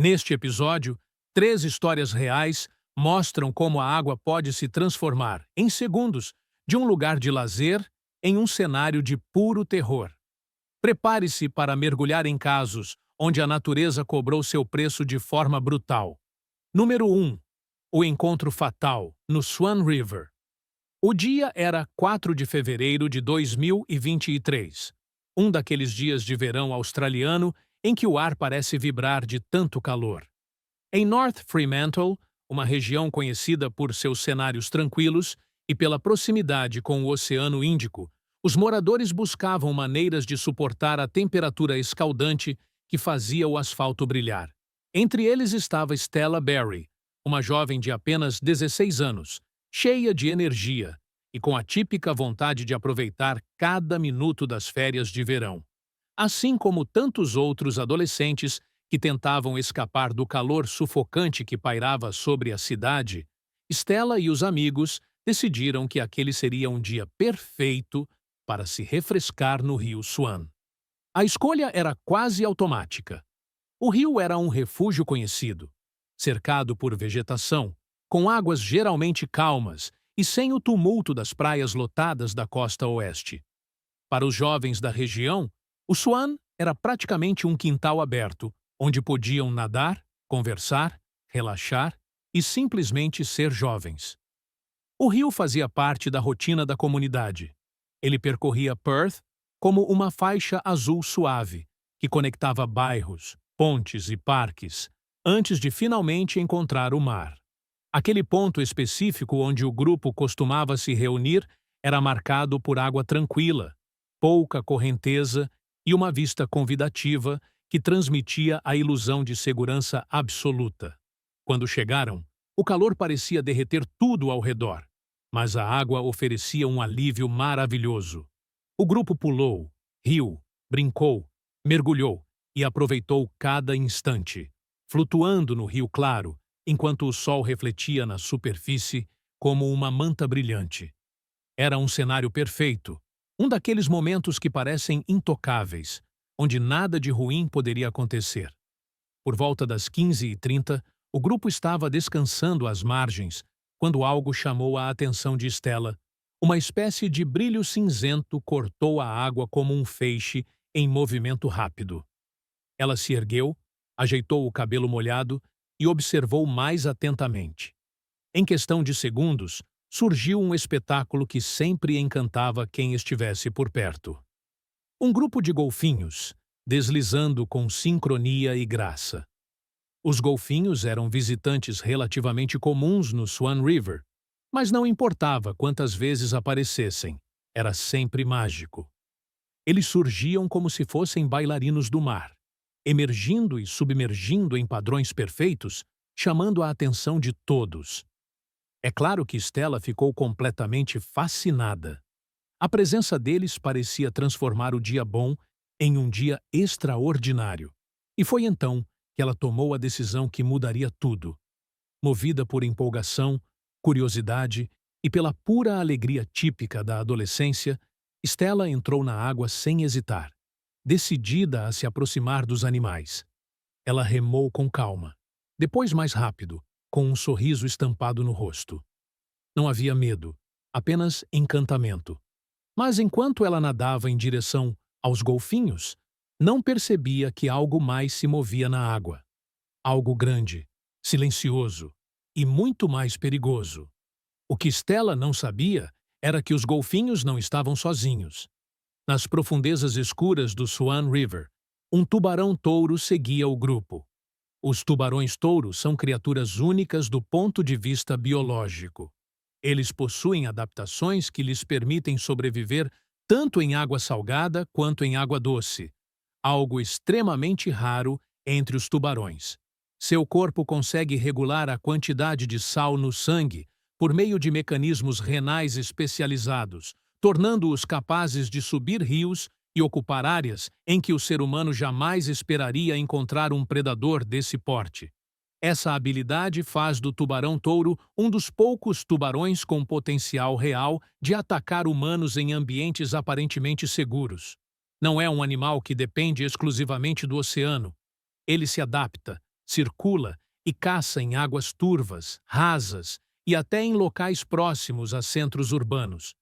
Neste episódio, 3 histórias reais mostram como a água pode se transformar, em segundos, de um lugar de lazer em um cenário de puro terror. Prepare-se para mergulhar em casos onde a natureza cobrou seu preço de forma brutal. Número 1. O encontro fatal, no Swan River. O dia era 4 de fevereiro de 2023, um daqueles dias de verão australiano em que o ar parece vibrar de tanto calor. Em North Fremantle, uma região conhecida por seus cenários tranquilos e pela proximidade com o Oceano Índico, os moradores buscavam maneiras de suportar a temperatura escaldante que fazia o asfalto brilhar. Entre eles estava Stella Barry, uma jovem de apenas 16 anos, cheia de energia e com a típica vontade de aproveitar cada minuto das férias de verão. Assim como tantos outros adolescentes que tentavam escapar do calor sufocante que pairava sobre a cidade, Stella e os amigos decidiram que aquele seria um dia perfeito para se refrescar no rio Swan. A escolha era quase automática. O rio era um refúgio conhecido, cercado por vegetação, com águas geralmente calmas e sem o tumulto das praias lotadas da costa oeste. Para os jovens da região, o Swan era praticamente um quintal aberto, onde podiam nadar, conversar, relaxar e simplesmente ser jovens. O rio fazia parte da rotina da comunidade. Ele percorria Perth como uma faixa azul suave, que conectava bairros, pontes e parques, antes de finalmente encontrar o mar. Aquele ponto específico onde o grupo costumava se reunir era marcado por água tranquila, pouca correnteza e uma vista convidativa que transmitia a ilusão de segurança absoluta. Quando chegaram, o calor parecia derreter tudo ao redor, mas a água oferecia um alívio maravilhoso. O grupo pulou, riu, brincou, mergulhou e aproveitou cada instante, flutuando no rio claro, enquanto o sol refletia na superfície como uma manta brilhante. Era um cenário perfeito, um daqueles momentos que parecem intocáveis, onde nada de ruim poderia acontecer. Por volta das 15h30, o grupo estava descansando às margens, quando algo chamou a atenção de Stella. Uma espécie de brilho cinzento cortou a água como um feixe em movimento rápido. Ela se ergueu, ajeitou o cabelo molhado e observou mais atentamente. Em questão de segundos, surgiu um espetáculo que sempre encantava quem estivesse por perto. Um grupo de golfinhos, deslizando com sincronia e graça. Os golfinhos eram visitantes relativamente comuns no Swan River, mas não importava quantas vezes aparecessem, era sempre mágico. Eles surgiam como se fossem bailarinos do mar, emergindo e submergindo em padrões perfeitos, chamando a atenção de todos. É claro que Stella ficou completamente fascinada. A presença deles parecia transformar o dia bom em um dia extraordinário. E foi então que ela tomou a decisão que mudaria tudo. Movida por empolgação, curiosidade e pela pura alegria típica da adolescência, Stella entrou na água sem hesitar, decidida a se aproximar dos animais. Ela remou com calma, depois mais rápido, com um sorriso estampado no rosto. Não havia medo, apenas encantamento. Mas enquanto ela nadava em direção aos golfinhos, não percebia que algo mais se movia na água. Algo grande, silencioso e muito mais perigoso. O que Stella não sabia era que os golfinhos não estavam sozinhos. Nas profundezas escuras do Swan River, um tubarão-touro seguia o grupo. Os tubarões-touro são criaturas únicas do ponto de vista biológico. Eles possuem adaptações que lhes permitem sobreviver tanto em água salgada quanto em água doce, algo extremamente raro entre os tubarões. Seu corpo consegue regular a quantidade de sal no sangue por meio de mecanismos renais especializados, tornando-os capazes de subir rios e ocupar áreas em que o ser humano jamais esperaria encontrar um predador desse porte. Essa habilidade faz do tubarão-touro um dos poucos tubarões com potencial real de atacar humanos em ambientes aparentemente seguros. Não é um animal que depende exclusivamente do oceano. Ele se adapta, circula e caça em águas turvas, rasas e até em locais próximos a centros urbanos.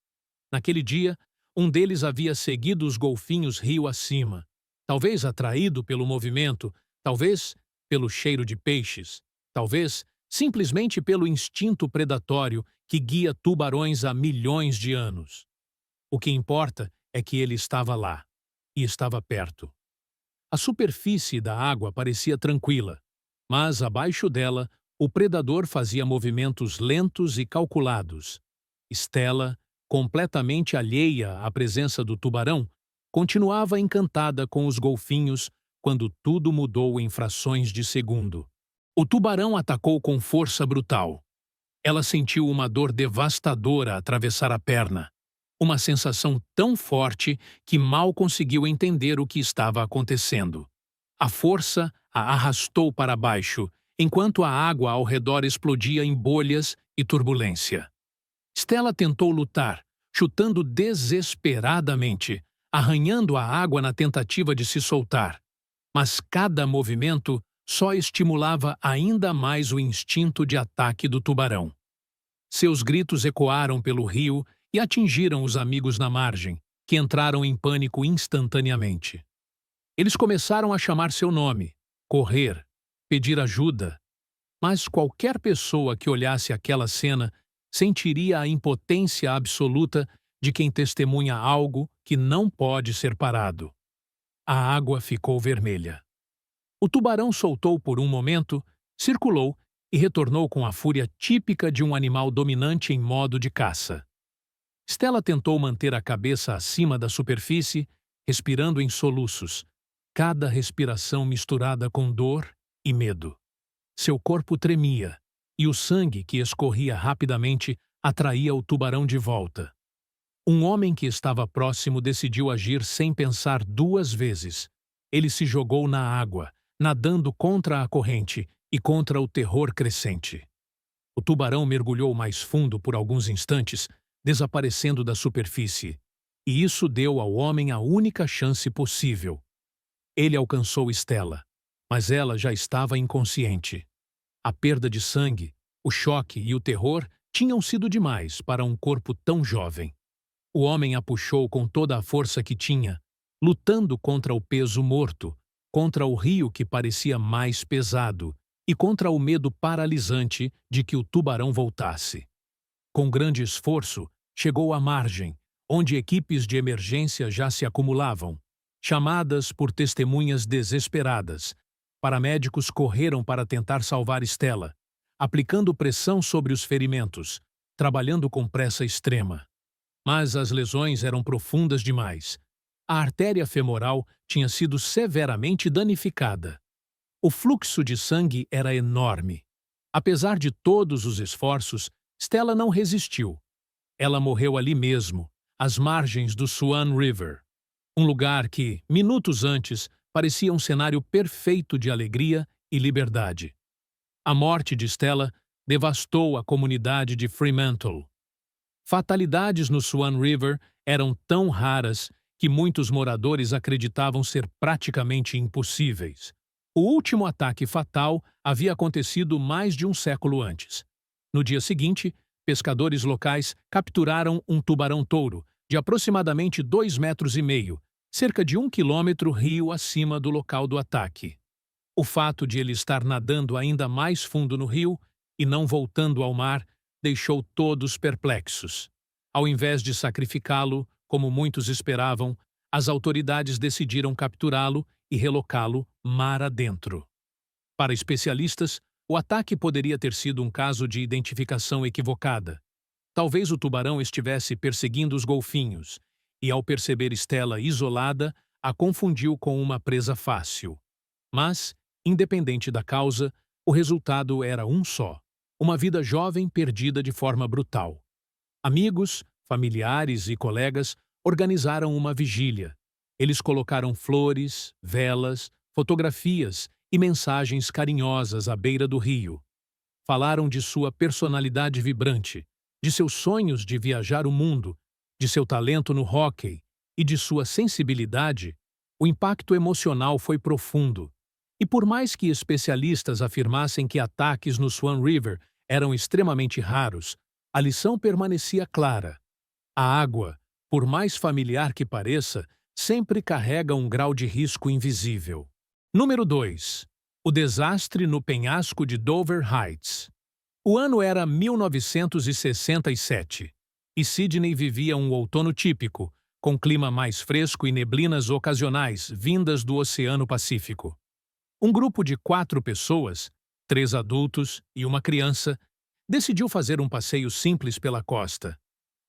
Naquele dia, um deles havia seguido os golfinhos rio acima, talvez atraído pelo movimento, talvez pelo cheiro de peixes, talvez simplesmente pelo instinto predatório que guia tubarões há milhões de anos. O que importa é que ele estava lá, e estava perto. A superfície da água parecia tranquila, mas abaixo dela, o predador fazia movimentos lentos e calculados. Stella, completamente alheia à presença do tubarão, continuava encantada com os golfinhos quando tudo mudou em frações de segundo. O tubarão atacou com força brutal. Ela sentiu uma dor devastadora atravessar a perna, uma sensação tão forte que mal conseguiu entender o que estava acontecendo. A força a arrastou para baixo, enquanto a água ao redor explodia em bolhas e turbulência. Stella tentou lutar, chutando desesperadamente, arranhando a água na tentativa de se soltar. Mas cada movimento só estimulava ainda mais o instinto de ataque do tubarão. Seus gritos ecoaram pelo rio e atingiram os amigos na margem, que entraram em pânico instantaneamente. Eles começaram a chamar seu nome, correr, pedir ajuda. Mas qualquer pessoa que olhasse aquela cena sentiria a impotência absoluta de quem testemunha algo que não pode ser parado. A água ficou vermelha. O tubarão soltou por um momento, circulou e retornou com a fúria típica de um animal dominante em modo de caça. Stella tentou manter a cabeça acima da superfície, respirando em soluços, cada respiração misturada com dor e medo. Seu corpo tremia, e o sangue que escorria rapidamente atraía o tubarão de volta. Um homem que estava próximo decidiu agir sem pensar duas vezes. Ele se jogou na água, nadando contra a corrente e contra o terror crescente. O tubarão mergulhou mais fundo por alguns instantes, desaparecendo da superfície, e isso deu ao homem a única chance possível. Ele alcançou Stella, mas ela já estava inconsciente. A perda de sangue, o choque e o terror tinham sido demais para um corpo tão jovem. O homem a puxou com toda a força que tinha, lutando contra o peso morto, contra o rio que parecia mais pesado e contra o medo paralisante de que o tubarão voltasse. Com grande esforço, chegou à margem, onde equipes de emergência já se acumulavam. Chamadas por testemunhas desesperadas, paramédicos correram para tentar salvar Stella, aplicando pressão sobre os ferimentos, trabalhando com pressa extrema. Mas as lesões eram profundas demais. A artéria femoral tinha sido severamente danificada. O fluxo de sangue era enorme. Apesar de todos os esforços, Stella não resistiu. Ela morreu ali mesmo, às margens do Swan River, um lugar que, minutos antes, parecia um cenário perfeito de alegria e liberdade. A morte de Stella devastou a comunidade de Fremantle. Fatalidades no Swan River eram tão raras que muitos moradores acreditavam ser praticamente impossíveis. O último ataque fatal havia acontecido mais de um século antes. No dia seguinte, pescadores locais capturaram um tubarão-touro de aproximadamente 2,5 metros, cerca de 1 quilômetro rio acima do local do ataque. O fato de ele estar nadando ainda mais fundo no rio e não voltando ao mar deixou todos perplexos. Ao invés de sacrificá-lo, como muitos esperavam, as autoridades decidiram capturá-lo e relocá-lo mar adentro. Para especialistas, o ataque poderia ter sido um caso de identificação equivocada. Talvez o tubarão estivesse perseguindo os golfinhos e, ao perceber Stella isolada, a confundiu com uma presa fácil. Mas, independente da causa, o resultado era um só: uma vida jovem perdida de forma brutal. Amigos, familiares e colegas organizaram uma vigília. Eles colocaram flores, velas, fotografias e mensagens carinhosas à beira do rio. Falaram de sua personalidade vibrante, de seus sonhos de viajar o mundo, de seu talento no hóquei e de sua sensibilidade. O impacto emocional foi profundo. E por mais que especialistas afirmassem que ataques no Swan River eram extremamente raros, a lição permanecia clara. A água, por mais familiar que pareça, sempre carrega um grau de risco invisível. Número 2. O desastre no penhasco de Dover Heights. O ano era 1967 e Sydney vivia um outono típico, com clima mais fresco e neblinas ocasionais vindas do Oceano Pacífico. Um grupo de 4 pessoas, 3 adultos e uma criança, decidiu fazer um passeio simples pela costa.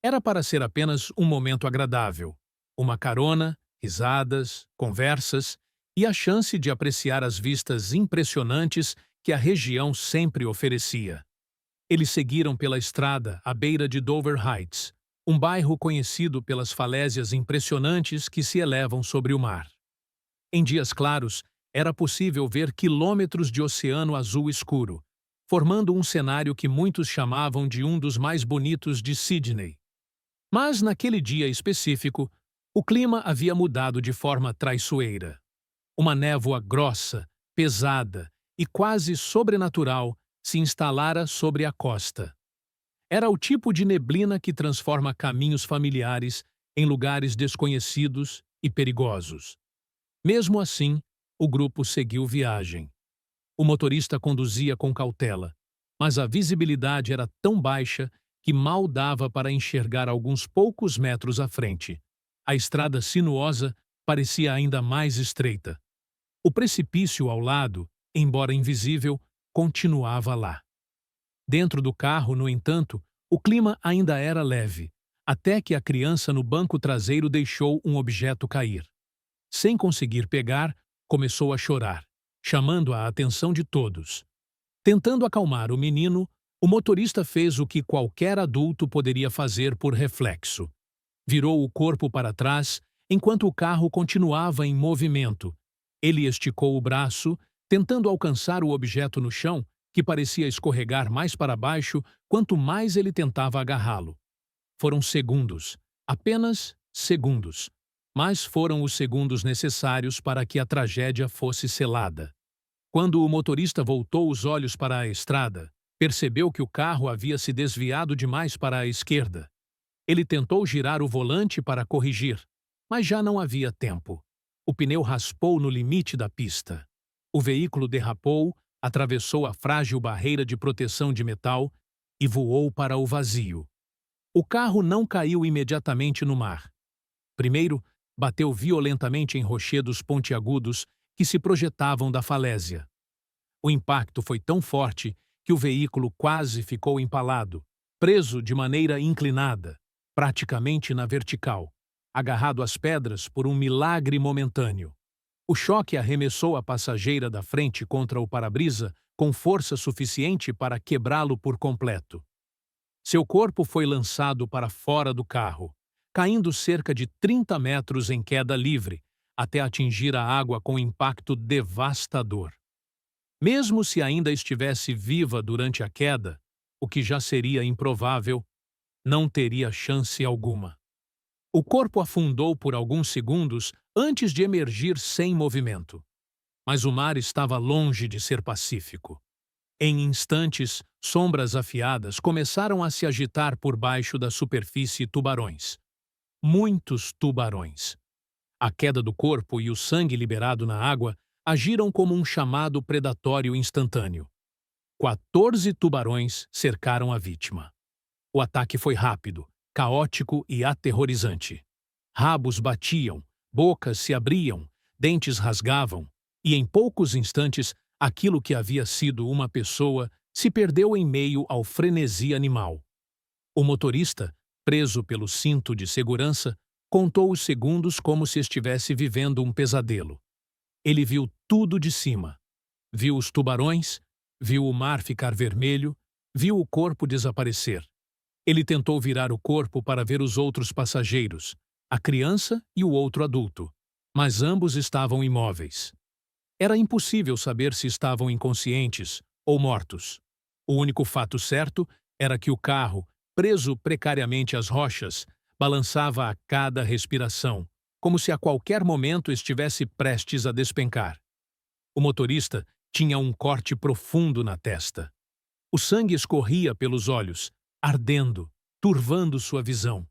Era para ser apenas um momento agradável, uma carona, risadas, conversas e a chance de apreciar as vistas impressionantes que a região sempre oferecia. Eles seguiram pela estrada à beira de Dover Heights, um bairro conhecido pelas falésias impressionantes que se elevam sobre o mar. Em dias claros, era possível ver quilômetros de oceano azul escuro, formando um cenário que muitos chamavam de um dos mais bonitos de Sydney. Mas, naquele dia específico, o clima havia mudado de forma traiçoeira. Uma névoa grossa, pesada e quase sobrenatural se instalara sobre a costa. Era o tipo de neblina que transforma caminhos familiares em lugares desconhecidos e perigosos. Mesmo assim, o grupo seguiu viagem. O motorista conduzia com cautela, mas a visibilidade era tão baixa que mal dava para enxergar alguns poucos metros à frente. A estrada sinuosa parecia ainda mais estreita. O precipício ao lado, embora invisível, continuava lá. Dentro do carro, no entanto, o clima ainda era leve, até que a criança no banco traseiro deixou um objeto cair. Sem conseguir pegar, começou a chorar, chamando a atenção de todos. Tentando acalmar o menino, o motorista fez o que qualquer adulto poderia fazer por reflexo. Virou o corpo para trás enquanto o carro continuava em movimento. Ele esticou o braço, tentando alcançar o objeto no chão, que parecia escorregar mais para baixo quanto mais ele tentava agarrá-lo. Foram segundos, apenas segundos, mas foram os segundos necessários para que a tragédia fosse selada. Quando o motorista voltou os olhos para a estrada, percebeu que o carro havia se desviado demais para a esquerda. Ele tentou girar o volante para corrigir, mas já não havia tempo. O pneu raspou no limite da pista. O veículo derrapou, atravessou a frágil barreira de proteção de metal e voou para o vazio. O carro não caiu imediatamente no mar. Primeiro, bateu violentamente em rochedos pontiagudos que se projetavam da falésia. O impacto foi tão forte que o veículo quase ficou empalado, preso de maneira inclinada, praticamente na vertical, agarrado às pedras por um milagre momentâneo. O choque arremessou a passageira da frente contra o para-brisa com força suficiente para quebrá-lo por completo. Seu corpo foi lançado para fora do carro, caindo cerca de 30 metros em queda livre, até atingir a água com impacto devastador. Mesmo se ainda estivesse viva durante a queda, o que já seria improvável, não teria chance alguma. O corpo afundou por alguns segundos antes de emergir sem movimento. Mas o mar estava longe de ser pacífico. Em instantes, sombras afiadas começaram a se agitar por baixo da superfície tubarões. Muitos tubarões. A queda do corpo e o sangue liberado na água agiram como um chamado predatório instantâneo. 14 tubarões cercaram a vítima. O ataque foi rápido, caótico e aterrorizante. Rabos batiam, bocas se abriam, dentes rasgavam, e em poucos instantes, aquilo que havia sido uma pessoa se perdeu em meio ao frenesi animal. O motorista, preso pelo cinto de segurança, contou os segundos como se estivesse vivendo um pesadelo. Ele viu tudo de cima. Viu os tubarões, viu o mar ficar vermelho, viu o corpo desaparecer. Ele tentou virar o corpo para ver os outros passageiros, a criança e o outro adulto, mas ambos estavam imóveis. Era impossível saber se estavam inconscientes ou mortos. O único fato certo era que o carro, preso precariamente às rochas, balançava a cada respiração, como se a qualquer momento estivesse prestes a despencar. O motorista tinha um corte profundo na testa. O sangue escorria pelos olhos, ardendo, turvando sua visão.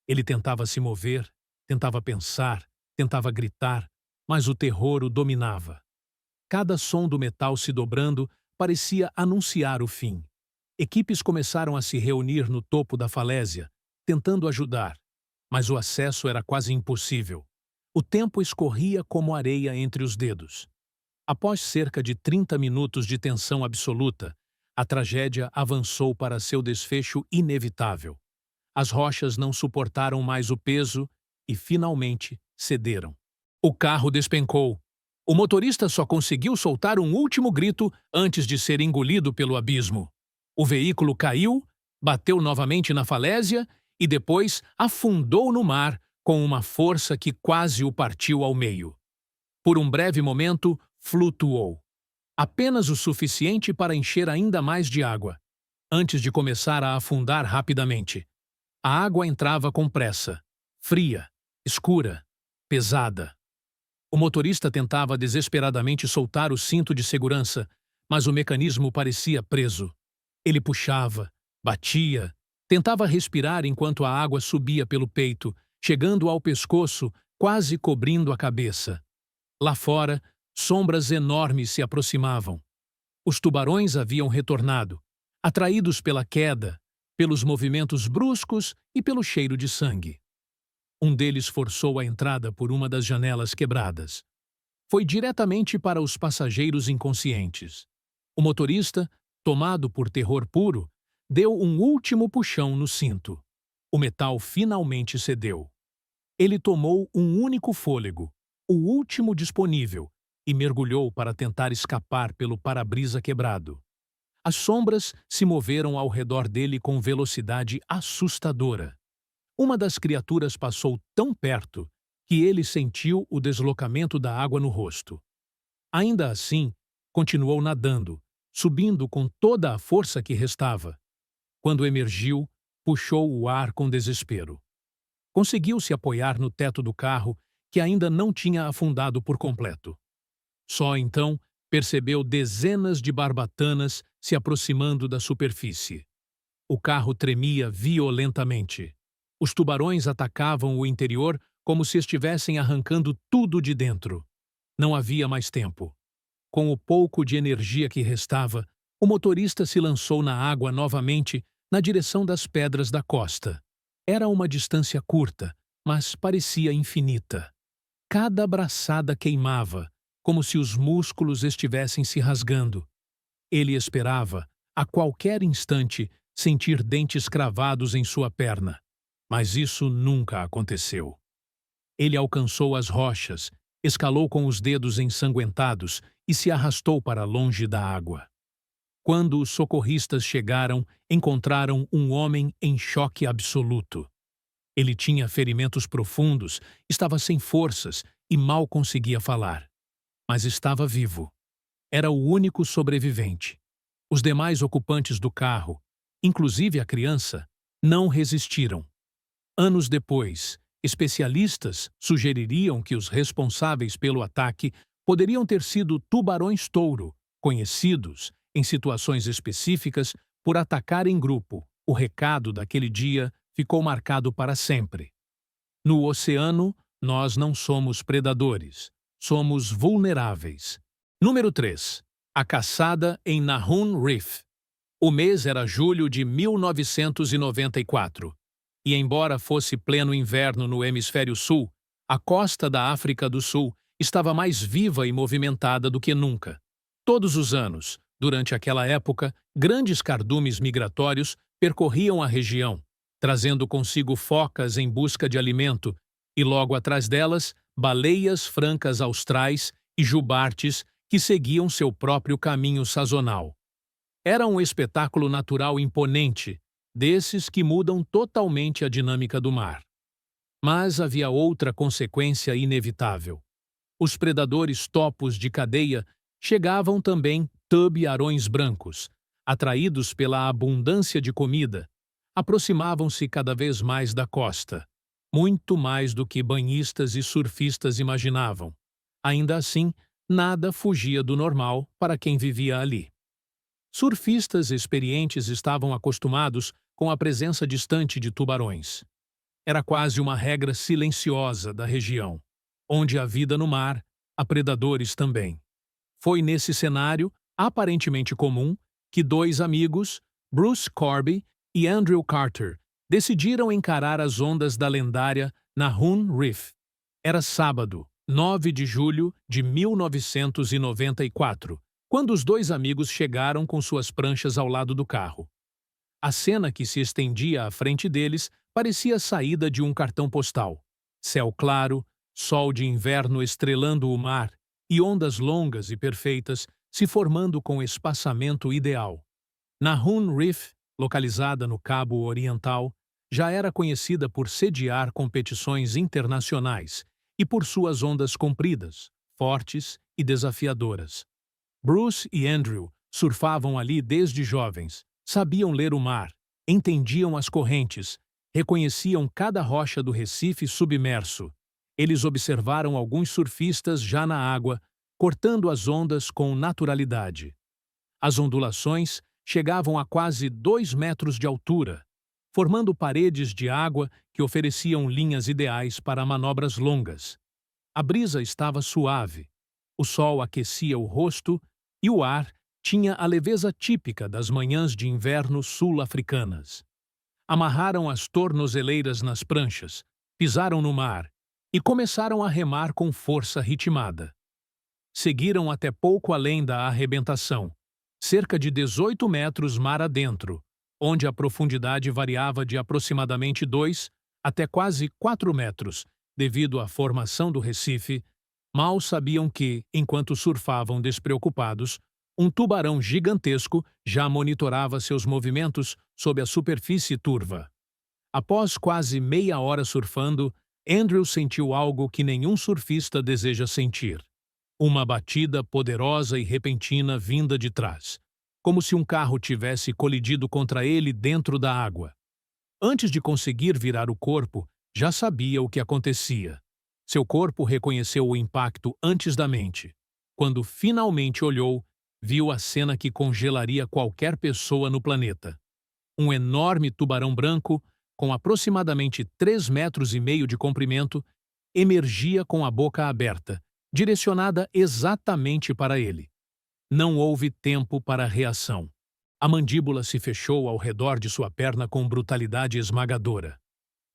Ele tentava se mover, tentava pensar, tentava gritar, mas o terror o dominava. Cada som do metal se dobrando parecia anunciar o fim. Equipes começaram a se reunir no topo da falésia, tentando ajudar, mas o acesso era quase impossível. O tempo escorria como areia entre os dedos. Após cerca de 30 minutos de tensão absoluta, a tragédia avançou para seu desfecho inevitável. As rochas não suportaram mais o peso e, finalmente, cederam. O carro despencou. O motorista só conseguiu soltar um último grito antes de ser engolido pelo abismo. O veículo caiu, bateu novamente na falésia e depois afundou no mar com uma força que quase o partiu ao meio. Por um breve momento, flutuou. Apenas o suficiente para encher ainda mais de água, antes de começar a afundar rapidamente. A água entrava com pressa, fria, escura, pesada. O motorista tentava desesperadamente soltar o cinto de segurança, mas o mecanismo parecia preso. Ele puxava, batia, tentava respirar enquanto a água subia pelo peito, chegando ao pescoço, quase cobrindo a cabeça. Lá fora, sombras enormes se aproximavam. Os tubarões haviam retornado, atraídos pela queda, pelos movimentos bruscos e pelo cheiro de sangue. Um deles forçou a entrada por uma das janelas quebradas. Foi diretamente para os passageiros inconscientes. O motorista, tomado por terror puro, deu um último puxão no cinto. O metal finalmente cedeu. Ele tomou um único fôlego, o último disponível, e mergulhou para tentar escapar pelo para-brisa quebrado. As sombras se moveram ao redor dele com velocidade assustadora. Uma das criaturas passou tão perto que ele sentiu o deslocamento da água no rosto. Ainda assim, continuou nadando, subindo com toda a força que restava. Quando emergiu, puxou o ar com desespero. Conseguiu se apoiar no teto do carro, que ainda não tinha afundado por completo. Só então percebeu dezenas de barbatanas se aproximando da superfície. O carro tremia violentamente. Os tubarões atacavam o interior como se estivessem arrancando tudo de dentro. Não havia mais tempo. Com o pouco de energia que restava, o motorista se lançou na água novamente na direção das pedras da costa. Era uma distância curta, mas parecia infinita. Cada braçada queimava, como se os músculos estivessem se rasgando. Ele esperava, a qualquer instante, sentir dentes cravados em sua perna. Mas isso nunca aconteceu. Ele alcançou as rochas, escalou com os dedos ensanguentados e se arrastou para longe da água. Quando os socorristas chegaram, encontraram um homem em choque absoluto. Ele tinha ferimentos profundos, estava sem forças e mal conseguia falar. Mas estava vivo. Era o único sobrevivente. Os demais ocupantes do carro, inclusive a criança, não resistiram. Anos depois, especialistas sugeririam que os responsáveis pelo ataque poderiam ter sido tubarões-touro, conhecidos, em situações específicas, por atacar em grupo. O recado daquele dia ficou marcado para sempre. No oceano, nós não somos predadores, somos vulneráveis. Número 3. A caçada em Nahum Reef. O mês era julho de 1994. E embora fosse pleno inverno no hemisfério sul, a costa da África do Sul estava mais viva e movimentada do que nunca. Todos os anos, durante aquela época, grandes cardumes migratórios percorriam a região, trazendo consigo focas em busca de alimento, e logo atrás delas, baleias francas austrais e jubartes que seguiam seu próprio caminho sazonal. Era um espetáculo natural imponente, desses que mudam totalmente a dinâmica do mar. Mas havia outra consequência inevitável. Os predadores topos de cadeia chegavam também tubarões brancos, atraídos pela abundância de comida, aproximavam-se cada vez mais da costa, muito mais do que banhistas e surfistas imaginavam. Ainda assim, nada fugia do normal para quem vivia ali. Surfistas experientes estavam acostumados com a presença distante de tubarões. Era quase uma regra silenciosa da região. Onde há vida no mar, há predadores também. Foi nesse cenário, aparentemente comum, que dois amigos, Bruce Corby e Andrew Carter, decidiram encarar as ondas da lendária Nahum Reef. Era sábado, 9 de julho de 1994, quando os dois amigos chegaram com suas pranchas ao lado do carro. A cena que se estendia à frente deles parecia saída de um cartão postal. Céu claro, sol de inverno estrelando o mar e ondas longas e perfeitas se formando com espaçamento ideal. Nahum Reef, localizada no Cabo Oriental, já era conhecida por sediar competições internacionais e por suas ondas compridas, fortes e desafiadoras. Bruce e Andrew surfavam ali desde jovens, sabiam ler o mar, entendiam as correntes, reconheciam cada rocha do Recife submerso. Eles observaram alguns surfistas já na água, cortando as ondas com naturalidade. As ondulações chegavam a quase 2 metros de altura, formando paredes de água que ofereciam linhas ideais para manobras longas. A brisa estava suave, o sol aquecia o rosto e o ar tinha a leveza típica das manhãs de inverno sul-africanas. Amarraram as tornozeleiras nas pranchas, pisaram no mar e começaram a remar com força ritmada. Seguiram até pouco além da arrebentação, cerca de 18 metros mar adentro, onde a profundidade variava de aproximadamente 2 até quase 4 metros, devido à formação do Recife. Mal sabiam que, enquanto surfavam despreocupados, um tubarão gigantesco já monitorava seus movimentos sob a superfície turva. Após quase meia hora surfando, Andrew sentiu algo que nenhum surfista deseja sentir. Uma batida poderosa e repentina vinda de trás, como se um carro tivesse colidido contra ele dentro da água. Antes de conseguir virar o corpo, já sabia o que acontecia. Seu corpo reconheceu o impacto antes da mente. Quando finalmente olhou, viu a cena que congelaria qualquer pessoa no planeta. Um enorme tubarão branco, com aproximadamente 3,5 metros de comprimento, emergia com a boca aberta, direcionada exatamente para ele. Não houve tempo para reação. A mandíbula se fechou ao redor de sua perna com brutalidade esmagadora.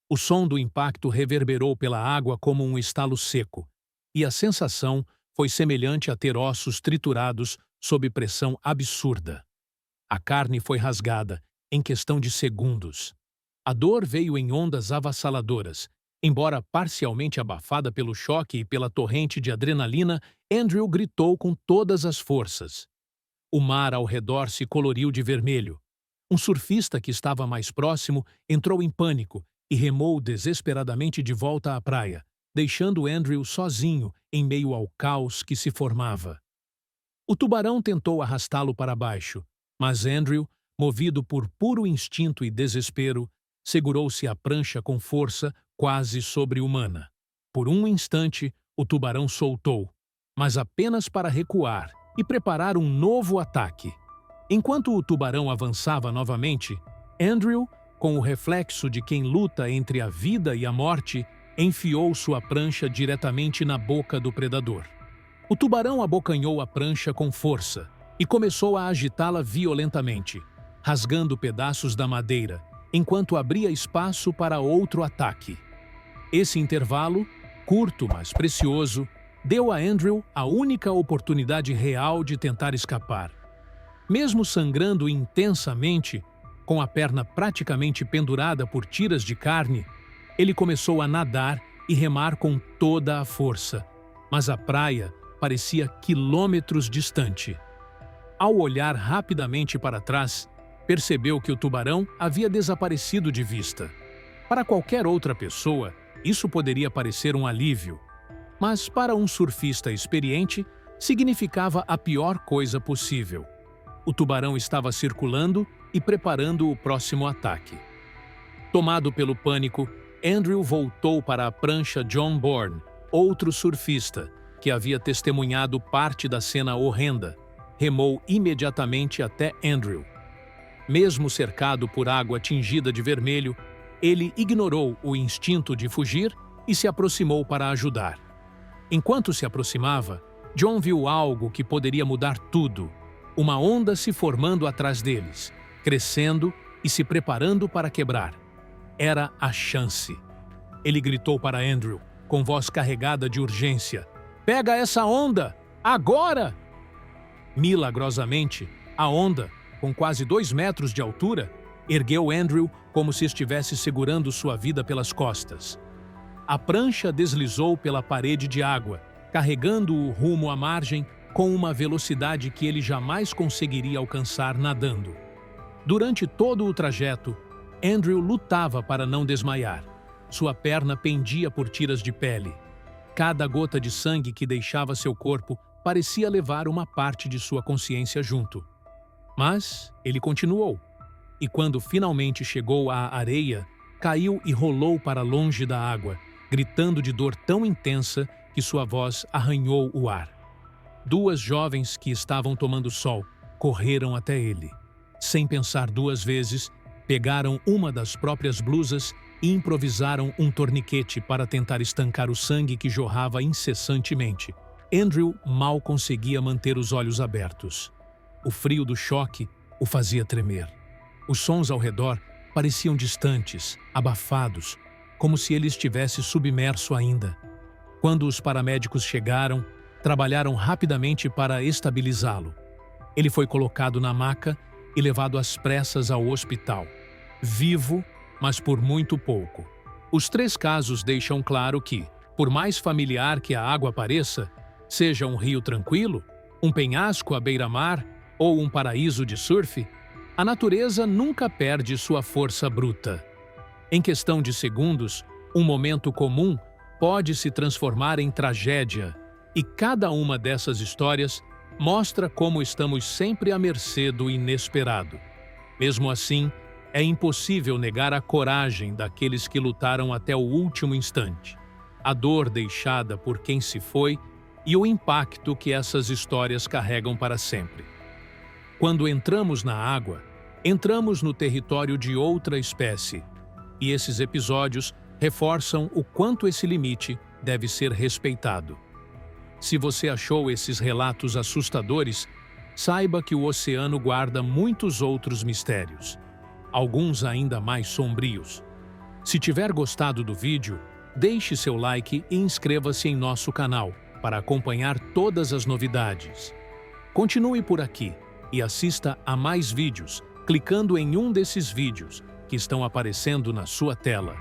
O som do impacto reverberou pela água como um estalo seco, e a sensação foi semelhante a ter ossos triturados sob pressão absurda. A carne foi rasgada em questão de segundos. A dor veio em ondas avassaladoras. Embora parcialmente abafada pelo choque e pela torrente de adrenalina, Andrew gritou com todas as forças. O mar ao redor se coloriu de vermelho. Um surfista que estava mais próximo entrou em pânico e remou desesperadamente de volta à praia, deixando Andrew sozinho em meio ao caos que se formava. O tubarão tentou arrastá-lo para baixo, mas Andrew, movido por puro instinto e desespero, segurou-se à prancha com força quase sobre-humana. Por um instante, o tubarão soltou, mas apenas para recuar e preparar um novo ataque. Enquanto o tubarão avançava novamente, Andrew, com o reflexo de quem luta entre a vida e a morte, enfiou sua prancha diretamente na boca do predador. O tubarão abocanhou a prancha com força e começou a agitá-la violentamente, rasgando pedaços da madeira, enquanto abria espaço para outro ataque. Esse intervalo, curto mas precioso, deu a Andrew a única oportunidade real de tentar escapar. Mesmo sangrando intensamente, com a perna praticamente pendurada por tiras de carne, ele começou a nadar e remar com toda a força, mas a praia parecia quilômetros distante. Ao olhar rapidamente para trás, percebeu que o tubarão havia desaparecido de vista. Para qualquer outra pessoa, isso poderia parecer um alívio, mas para um surfista experiente, significava a pior coisa possível. O tubarão estava circulando e preparando o próximo ataque. Tomado pelo pânico, Andrew voltou para a prancha John Bourne, outro surfista, que havia testemunhado parte da cena horrenda, remou imediatamente até Andrew. Mesmo cercado por água tingida de vermelho, ele ignorou o instinto de fugir e se aproximou para ajudar. Enquanto se aproximava, John viu algo que poderia mudar tudo: uma onda se formando atrás deles, crescendo e se preparando para quebrar. Era a chance. Ele gritou para Andrew, com voz carregada de urgência: "Pega essa onda! Agora!" Milagrosamente, a onda, com quase 2 metros de altura, ergueu Andrew como se estivesse segurando sua vida pelas costas. A prancha deslizou pela parede de água, carregando-o rumo à margem com uma velocidade que ele jamais conseguiria alcançar nadando. Durante todo o trajeto, Andrew lutava para não desmaiar. Sua perna pendia por tiras de pele. Cada gota de sangue que deixava seu corpo parecia levar uma parte de sua consciência junto. Mas ele continuou, e quando finalmente chegou à areia, caiu e rolou para longe da água, gritando de dor tão intensa que sua voz arranhou o ar. 2 jovens que estavam tomando sol correram até ele. Sem pensar 2 vezes, pegaram uma das próprias blusas e improvisaram um torniquete para tentar estancar o sangue que jorrava incessantemente. Andrew mal conseguia manter os olhos abertos. O frio do choque o fazia tremer. Os sons ao redor pareciam distantes, abafados, como se ele estivesse submerso ainda. Quando os paramédicos chegaram, trabalharam rapidamente para estabilizá-lo. Ele foi colocado na maca e levado às pressas ao hospital. Vivo, mas por muito pouco. Os 3 casos deixam claro que, por mais familiar que a água pareça, seja um rio tranquilo, um penhasco à beira-mar ou um paraíso de surf, a natureza nunca perde sua força bruta. Em questão de segundos, um momento comum pode se transformar em tragédia, e cada uma dessas histórias mostra como estamos sempre à mercê do inesperado. Mesmo assim, é impossível negar a coragem daqueles que lutaram até o último instante, a dor deixada por quem se foi e o impacto que essas histórias carregam para sempre. Quando entramos na água, entramos no território de outra espécie, e esses episódios reforçam o quanto esse limite deve ser respeitado. Se você achou esses relatos assustadores, saiba que o oceano guarda muitos outros mistérios, alguns ainda mais sombrios. Se tiver gostado do vídeo, deixe seu like e inscreva-se em nosso canal para acompanhar todas as novidades. Continue por aqui e assista a mais vídeos clicando em um desses vídeos que estão aparecendo na sua tela.